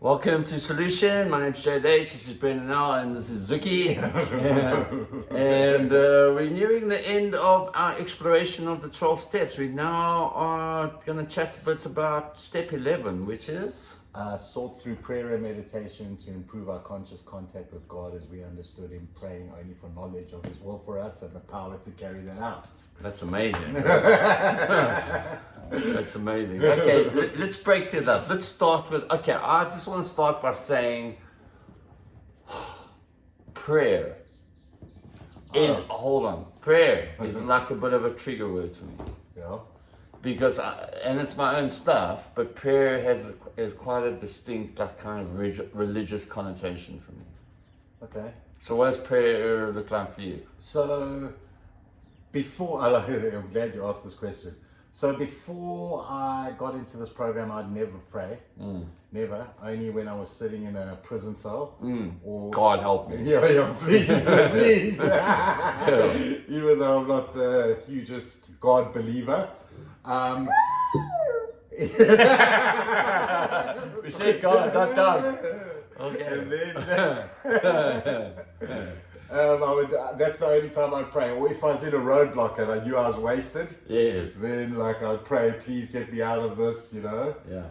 Welcome to Solution. My name's Jade H, this is Brendon L, and this is Zuki. And we're nearing the end of our exploration of the 12 steps. We now are going to chat a bit about step 11, which is? Sought through prayer and meditation to improve our conscious contact with God as we understood Him, praying only for knowledge of His will for us and the power to carry that out. That's amazing. That's amazing. Okay, let's break it up. Let's start with, I just want to start by saying prayer is, prayer is like a bit of a trigger word to me. Yeah. Because, and it's my own stuff, but prayer has quite a distinct, like, kind of religious connotation for me. Okay. So what does prayer look like for you? So, I'm glad you asked this question. So before I got into this program, I'd never pray. Never. Only when I was sitting in a prison cell. Or God help me. Yeah, please, please. Even though I'm not the hugest God believer. We say God, not dog. Okay. And then that's the only time I'd pray. Or if I was in a roadblock and I knew I was wasted, yes, then I'd pray, please get me out of this, Yeah.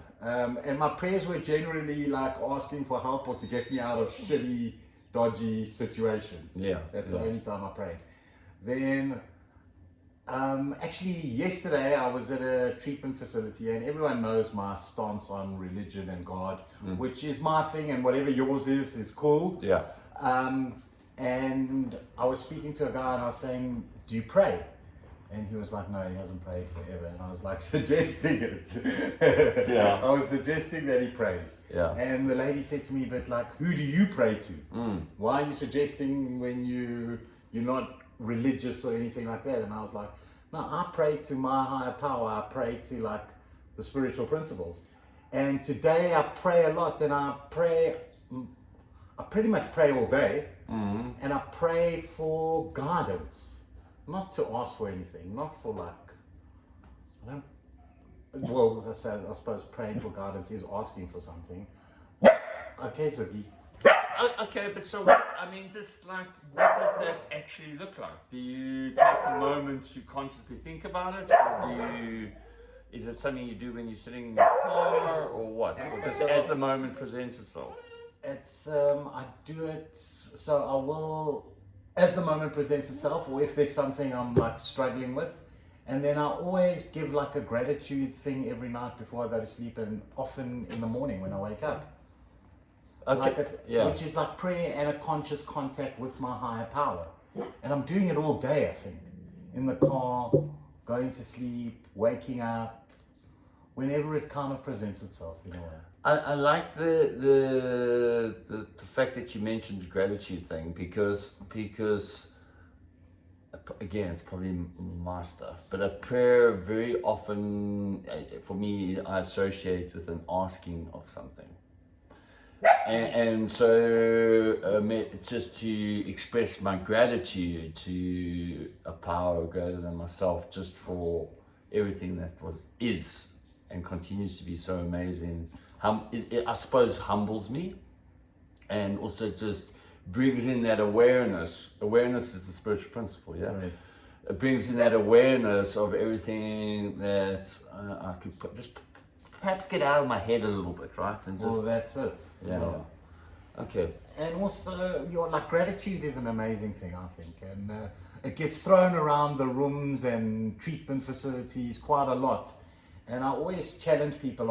And my prayers were generally like asking for help or to get me out of shitty, dodgy situations. Yeah. That's the only time I prayed. Then actually yesterday I was at a treatment facility, and everyone knows my stance on religion and God, which is my thing, and whatever yours is cool. Yeah. And I was speaking to a guy and I was saying, do you pray? And he was like, no, he hasn't prayed forever. And I was like, suggesting it. Yeah. I was suggesting that he prays. Yeah. And the lady said to me, but like, who do you pray to? Why are you suggesting when you're not religious or anything like that? And I was like, no, I pray to my higher power. I pray to like the spiritual principles. And today I pray a lot, and I pretty much pray all day. And I pray for guidance, not to ask for anything, not for like, I suppose praying for guidance is asking for something. Okay, Zuki. Okay, but so, I mean, just like, what does that actually look like? Do you take a moment to consciously think about it, or is it something you do when you're sitting in your car, or what? Or just as the moment presents itself? It's, I do it, so I will, as the moment presents itself, or if there's something I'm like struggling with, and then I always give like a gratitude thing every night before I go to sleep, and often in the morning when I wake up. Okay. Which is like prayer and a conscious contact with my higher power. And I'm doing it all day, I think. In the car, going to sleep, waking up, whenever it kind of presents itself in a way. I like the fact that you mentioned the gratitude thing, because again, it's probably my stuff, but a prayer very often, for me, I associate with an asking of something. And so just to express my gratitude to a power greater than myself, just for everything that is and continues to be so amazing, it, I suppose, humbles me, and also just brings in that awareness. Awareness is the spiritual principle, yeah? Right. It brings in that awareness of everything that I could just perhaps get out of my head a little bit, right? And just, well, that's it. Yeah. Okay. And also, gratitude is an amazing thing, I think, and it gets thrown around the rooms and treatment facilities quite a lot. And I always challenge people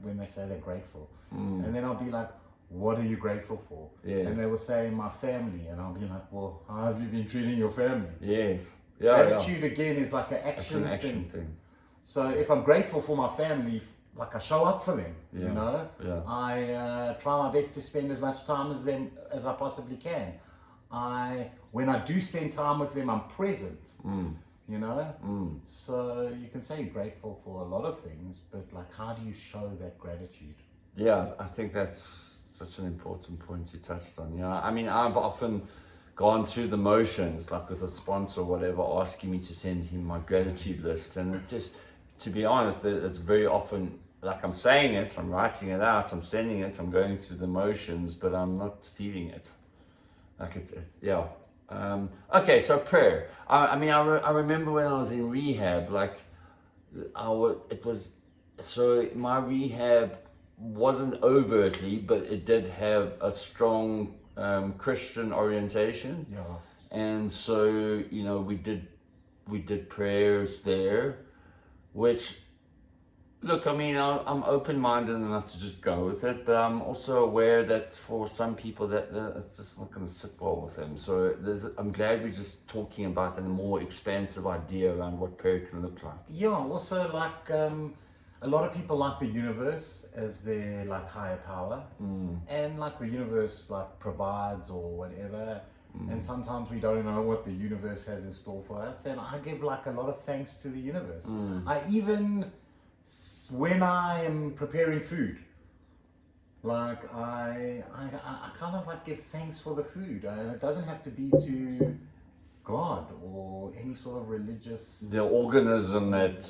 when they say they're grateful, and then I'll be like, "What are you grateful for?" Yes. And they will say, "My family," and I'll be like, "Well, how have you been treating your family?" Yes. Yeah. Gratitude again is like an action thing. So if I'm grateful for my family, like I show up for them, Yeah. I try my best to spend as much time as them as I possibly can. When I do spend time with them, I'm present, So you can say you're grateful for a lot of things, but like, how do you show that gratitude? Yeah, I think that's such an important point you touched on. Yeah, I mean, I've often gone through the motions, like with a sponsor or whatever, asking me to send him my gratitude list, and it just, to be honest, it's very often like I'm saying it, I'm writing it out, I'm sending it, I'm going through the motions, but I'm not feeling it. Like yeah. Okay, so prayer. I mean, I remember when I was in rehab, like so my rehab wasn't overtly, but it did have a strong Christian orientation. Yeah. And so, you know, we did prayers there, which, look, I mean, I'm open-minded enough to just go with it, but I'm also aware that for some people that it's just not going to sit well with them. So I'm glad we're just talking about a more expansive idea around what prayer can look like. Yeah, also like a lot of people like the universe as their like higher power, and like the universe like provides or whatever. And sometimes we don't know what the universe has in store for us, and I give like a lot of thanks to the universe. I even, when I am preparing food, like I kind of like give thanks for the food, and it doesn't have to be to God or any sort of religious. The organism that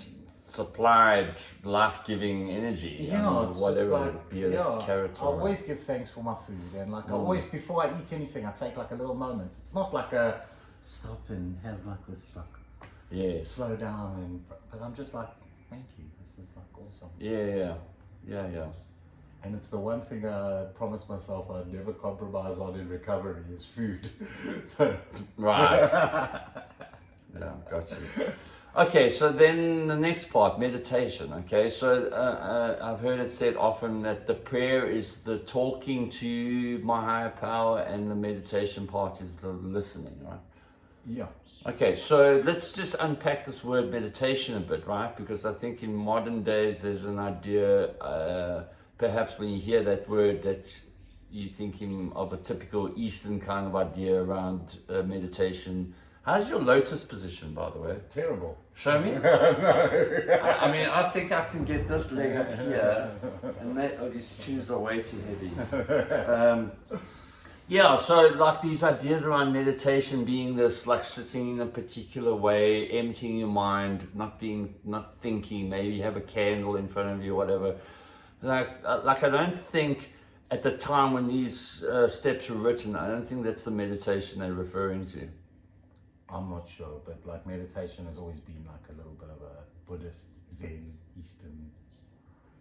supplied life-giving energy. Yeah, I mean, it's whatever just like, it be, a carrot I or always give thanks for my food, and like I always, before I eat anything, I take like a little moment. It's not like a stop and have like this like slow down, and but I'm just like, thank you, this is like awesome. Yeah. And it's the one thing I promised myself I'd never compromise on in recovery is food. So Right. Yeah, got you. Okay, so then the next part, meditation. Okay, so I've heard it said often that the prayer is the talking to my higher power, and the meditation part is the listening, right? Yeah. Okay, so let's just unpack this word meditation a bit, right? Because I think in modern days there's an idea, perhaps when you hear that word, that you're thinking of a typical Eastern kind of idea around meditation. How's your lotus position, by the way? Terrible. Show me. I mean, I think I can get this leg up here, and these shoes are way too heavy. Yeah, so like these ideas around meditation being this, like sitting in a particular way, emptying your mind, not thinking, maybe have a candle in front of you, whatever. Like I don't think at the time when these steps were written, I don't think that's the meditation they're referring to. I'm not sure, but like meditation has always been like a little bit of a Buddhist, Zen, Eastern.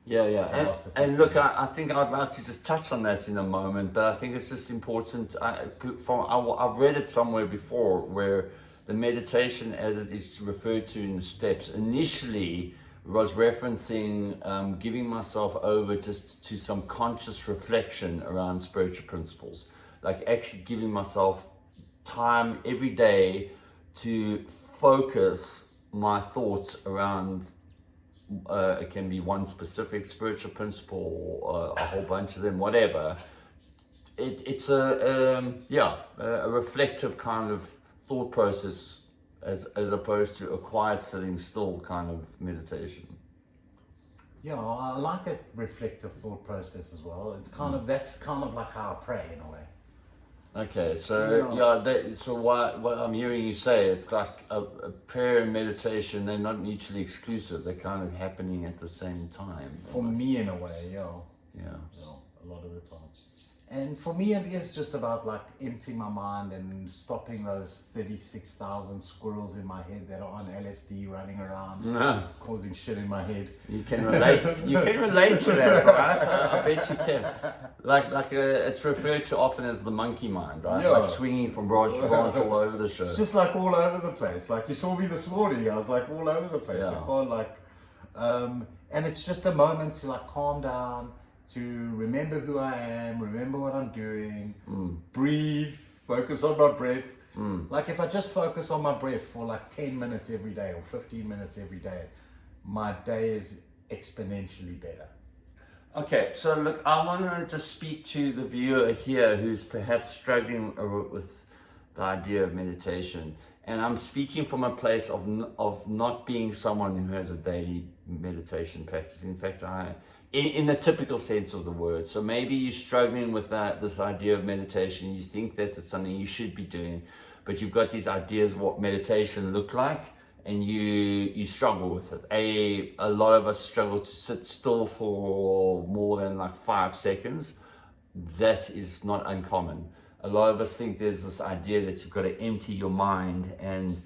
Yeah. And look, I think I'd like to just touch on that in a moment, but I think it's just important. I've read it somewhere before where the meditation, as it is referred to in the steps, initially was referencing giving myself over just to some conscious reflection around spiritual principles, like actually giving myself time every day to focus my thoughts around it can be one specific spiritual principle or a whole bunch of them, whatever. It's a reflective kind of thought process as opposed to a quiet sitting still kind of meditation. Yeah, I like that reflective thought process as well. It's kind of, that's kind of like how I pray in a way. Okay, so so what I'm hearing you say, it's like a prayer and meditation, they're not mutually exclusive, they're kind of happening at the same time. For me in a way, yeah, a lot of the time. And for me it is just about like emptying my mind and stopping those 36,000 squirrels in my head that are on LSD running around, causing shit in my head. You can relate. You can relate to that, right? I bet you can. Like it's referred to often as the monkey mind, right? Yeah. Like swinging from branch to branch all over the show. It's just like all over the place. Like you saw me this morning, I was like all over the place. Yeah. I can't like, and it's just a moment to like calm down, to remember who I am, remember what I'm doing, breathe, focus on my breath. Like if I just focus on my breath for like 10 minutes every day or 15 minutes every day, my day is exponentially better. Okay, so look, I want to just speak to the viewer here who's perhaps struggling with the idea of meditation. And I'm speaking from a place of not being someone who has a daily meditation practice. In fact, in the typical sense of the word. So maybe you're struggling with this idea of meditation. You think that it's something you should be doing, but you've got these ideas of what meditation look like, and you struggle with it. A lot of us struggle to sit still for more than like 5 seconds. That is not uncommon. A lot of us think there's this idea that you've got to empty your mind, and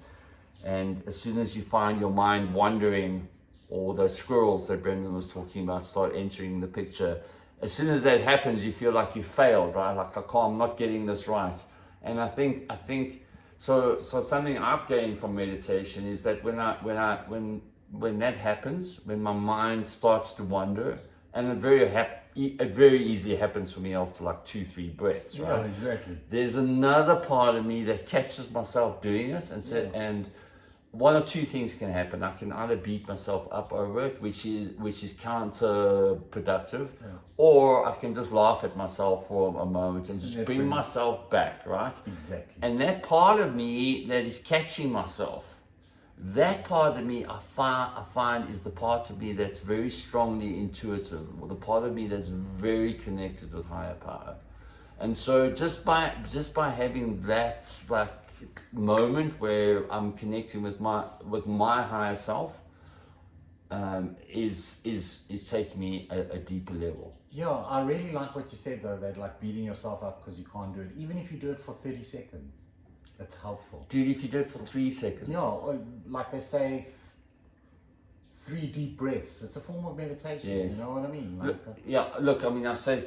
as soon as you find your mind wandering, or those squirrels that Brendon was talking about start entering the picture, as soon as that happens, you feel like you failed, right? Like, I'm not getting this right. And I think so something I've gained from meditation is that when that happens, when my mind starts to wander, and it very easily happens for me after like 2-3 breaths, right? Yeah, exactly. There's another part of me that catches myself doing it, and one or two things can happen. I can either beat myself up over it, which is counterproductive, or I can just laugh at myself for a moment and just bring myself back, right? Exactly. And that part of me that is catching myself, that part of me I find is the part of me that's very strongly intuitive, or the part of me that's very connected with higher power. And so just by having that like moment where I'm connecting with my higher self, is taking me a deeper level. Yeah, I really like what you said though, that like beating yourself up because you can't do it. Even if you do it for 30 seconds, it's helpful. Dude, if you do it for 3 seconds. Yeah, like they say, 3 deep breaths. It's a form of meditation. Yes. You know what I mean? Look, I mean, I say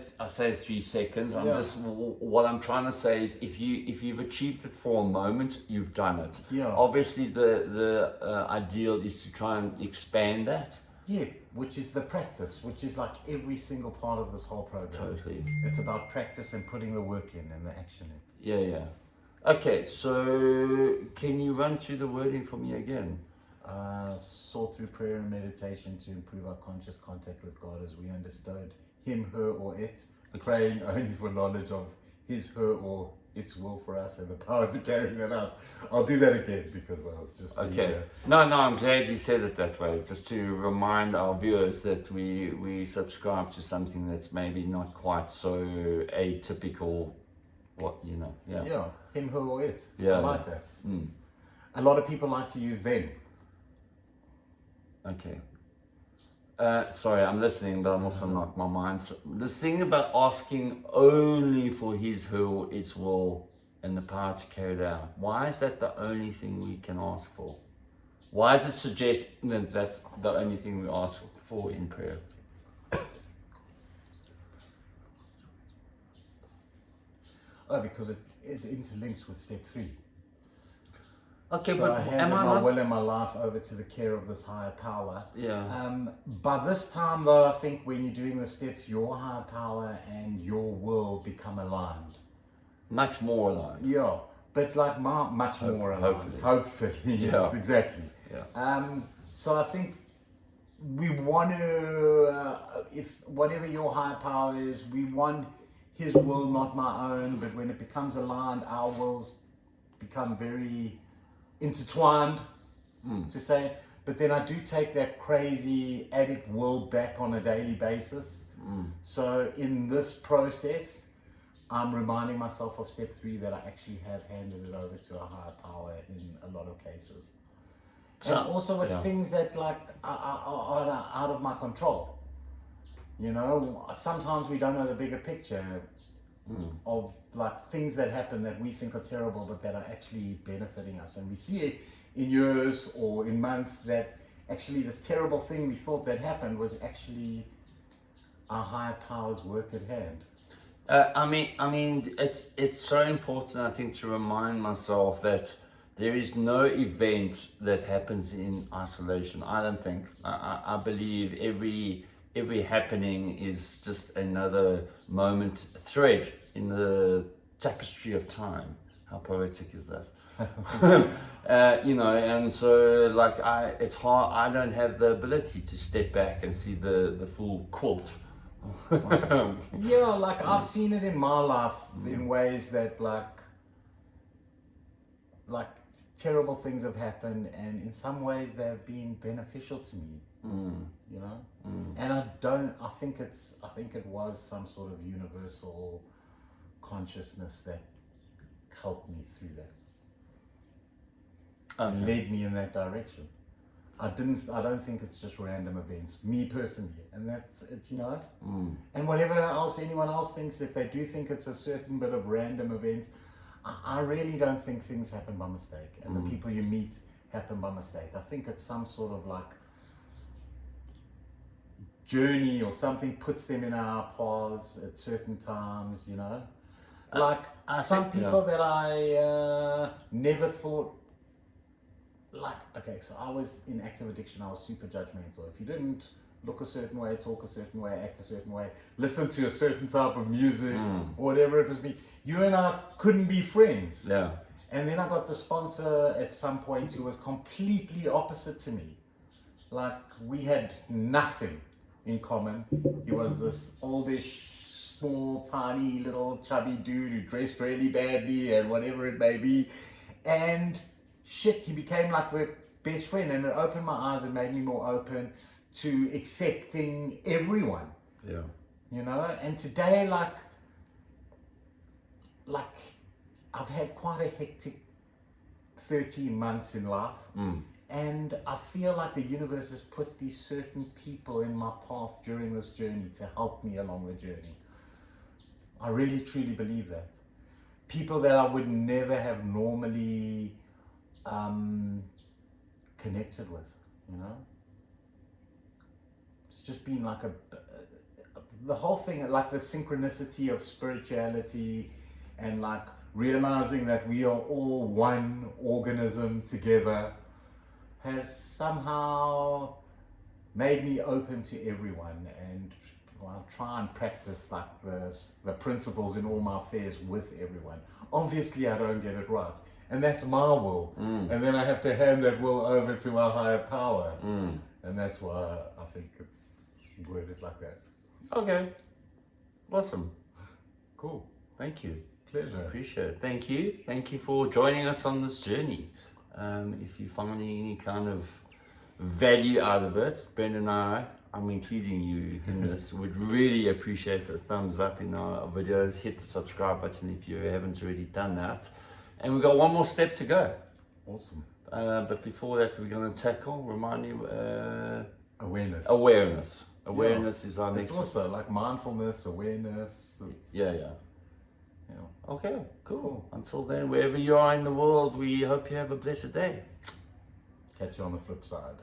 3 seconds. What I'm trying to say is, if you've achieved it for a moment, you've done it. Yeah. Obviously, the ideal is to try and expand that. Yeah, which is the practice, which is like every single part of this whole program. Totally. It's about practice and putting the work in and the action in. Yeah. Okay, so can you run through the wording for me again? Sought through prayer and meditation to improve our conscious contact with God as we understood Him, her, or it, praying only for knowledge of His, her, or its will for us and the power to carry that out. I'll do that again because I was just okay. No, I'm glad you said it that way. Just to remind our viewers that we subscribe to something that's maybe not quite so atypical. Yeah, him, her, or it. Yeah, I like that. A lot of people like to use them. Okay. Sorry, I'm listening, but I'm also not. My mind's this thing about asking only for his, her, or its will and the power to carry it out. Why is that the only thing we can ask for? Why is it suggesting that that's the only thing we ask for in prayer? Because it interlinks with step 3. Okay, so but I hand my will and my life over to the care of this higher power. Yeah. By this time, though, I think when you're doing the steps, your higher power and your will become aligned. Much more aligned. Yeah, but like much more aligned. Hopefully, yes, exactly. Yeah. So I think we want to, if whatever your higher power is, we want His will, not my own. But when it becomes aligned, our wills become very intertwined, to say. But then I do take that crazy addict will back on a daily basis. So in this process, I'm reminding myself of step 3 that I actually have handed it over to a higher power in a lot of cases. And also with things that like are out of my control. You know, sometimes we don't know the bigger picture of like things that happen that we think are terrible, but that are actually benefiting us. And we see it in years or in months that actually this terrible thing we thought that happened was actually our higher power's work at hand. I mean, it's so important, I think, to remind myself that there is no event that happens in isolation. I don't think. I believe every happening is just another moment, a thread in the tapestry of time. How poetic is that? And so like it's hard. I don't have the ability to step back and see the full quilt. Yeah, like I've seen it in my life in ways that like terrible things have happened, and in some ways they've been beneficial to me. You know, and I think it was some sort of universal consciousness that helped me through that. and led me in that direction. I don't think it's just random events, me personally, and that's it, you know. And whatever else anyone else thinks, if they do think it's a certain bit of random events, I really don't think things happen by mistake, and the people you meet happen by mistake. I think it's some sort of like journey or something puts them in our paths at certain times, you know. Like some people that I never thought, like, okay, so I was in active addiction, I was super judgmental. If you didn't look a certain way, talk a certain way, act a certain way, listen to a certain type of music, or whatever it was, you and I couldn't be friends. Yeah. And then I got the sponsor at some point who was completely opposite to me. Like, we had nothing in common. He was this oldish, small, tiny, little chubby dude who dressed really badly and whatever it may be. And shit, he became like the best friend, and it opened my eyes and made me more open to accepting everyone. Yeah. You know, and today, like I've had quite a hectic 13 months in life, and I feel like the universe has put these certain people in my path during this journey to help me along the journey. I really truly believe that. People that I would never have normally connected with, you know. It's just been like the whole thing, like the synchronicity of spirituality, and like realizing that we are all one organism together, has somehow made me open to everyone, and I'll try and practice like the principles in all my affairs with everyone. Obviously I don't get it right, and that's my will, and then I have to hand that will over to our higher power, and that's why I think it's worded like that. Okay, awesome, cool. Thank you. Pleasure. Appreciate it. Thank you for joining us on this journey. If you find any kind of value out of it, Brendon and I'm including you in this, would really appreciate a thumbs up in our videos. Hit the subscribe button if you haven't already done that. And we've got one more step to go. Awesome. But before that, we're going to tackle, remind you, awareness. Awareness is our next. It's also like mindfulness, awareness. Yeah. Okay, cool. Until then, wherever you are in the world, we hope you have a blessed day. Catch you on the flip side.